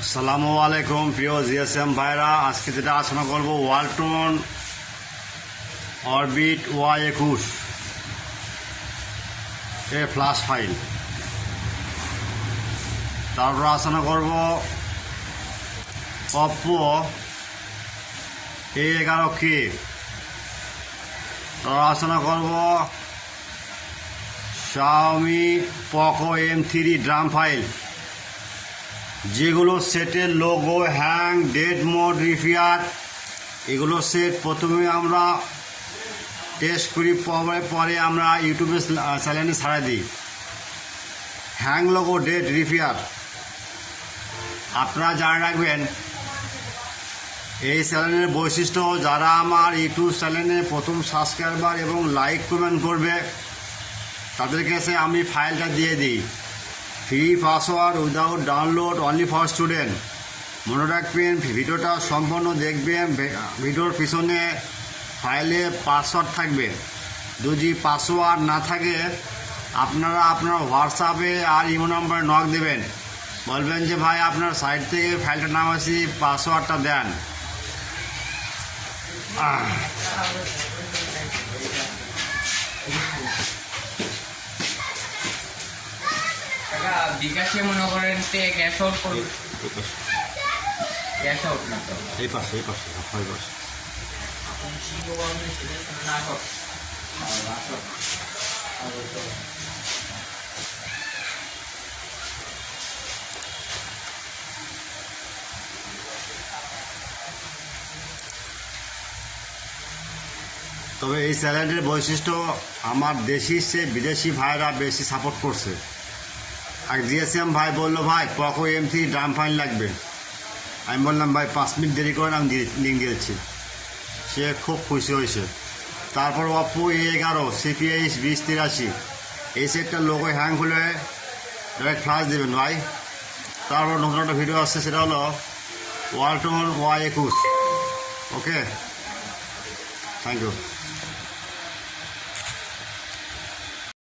আসসালামু আলাইকুম প্রিয় জিএসএম ভাইরা, আজকে যেটা আলোচনা করব ওয়ালটন অরবিট Y21 এ ফ্ল্যাশ ফাইল। তারপর আলোচনা করব Oppo A11K। তারপর আলোচনা করব Xiaomi Poco M3 drum file, যেগুলো সেটের logo hang, dead mode, repair, এগুলো সেট প্রথমে আমরা টেস্ট করি, পরে আমরা ইউটিউবে চ্যানেলে ছাড়া দিই। হ্যাং, লোগো, ডেড, রিপেয়ার আপনারা জানে রাখবেন। এই চ্যানেলের বৈশিষ্ট্য, যারা আমার ইউটিউব চ্যানেলে প্রথম সাবস্ক্রাইবার এবং লাইক কমেন্ট করবে তাদের কাছে আমি ফাইলটা দিয়ে দিই, free password, without download, only for student. মনে রাখবেন, ভিডিওটা সম্পূর্ণ দেখবেন। ভিডিওর পিছনে ফাইলে পাসওয়ার্ড থাকবে। যদি পাসওয়ার্ড না থাকে আপনারা আপনার হোয়াটসঅ্যাপে আর ইমো নাম্বারে নক দেবেন, বলবেন যে ভাই আপনার সাইট থেকে ফাইলটা নামাচ্ছি, পাসওয়ার্ডটা দেন। বিকাশে মনে করেন ক্যাশ আউট করুন, ক্যাশ আউট না তো এই পাশে হয় পাশে। তবে এই চ্যানেলের বৈশিষ্ট্য, আমার দেশি চেয়ে বিদেশি ভাইরা বেশি সাপোর্ট করছে। আর জিএসএম ভাই বললো ভাই Poco M3 ড্রাম ফাইল লাগবে। আমি বললাম ভাই 5 মিনিট দেরি করেন, আমি লিঙ্ক দিয়েছি। সে খুব খুশি হয়েছে। তারপর Oppo A11 CPH 2083, এই সেটটার লোগো হ্যাং হলে ডাইরেক্ট ফ্ল্যাশ দেবেন ভাই। তারপর নতুন একটা ভিডিও আসছে, সেটা হলো Walton Y21। Okay, thank you.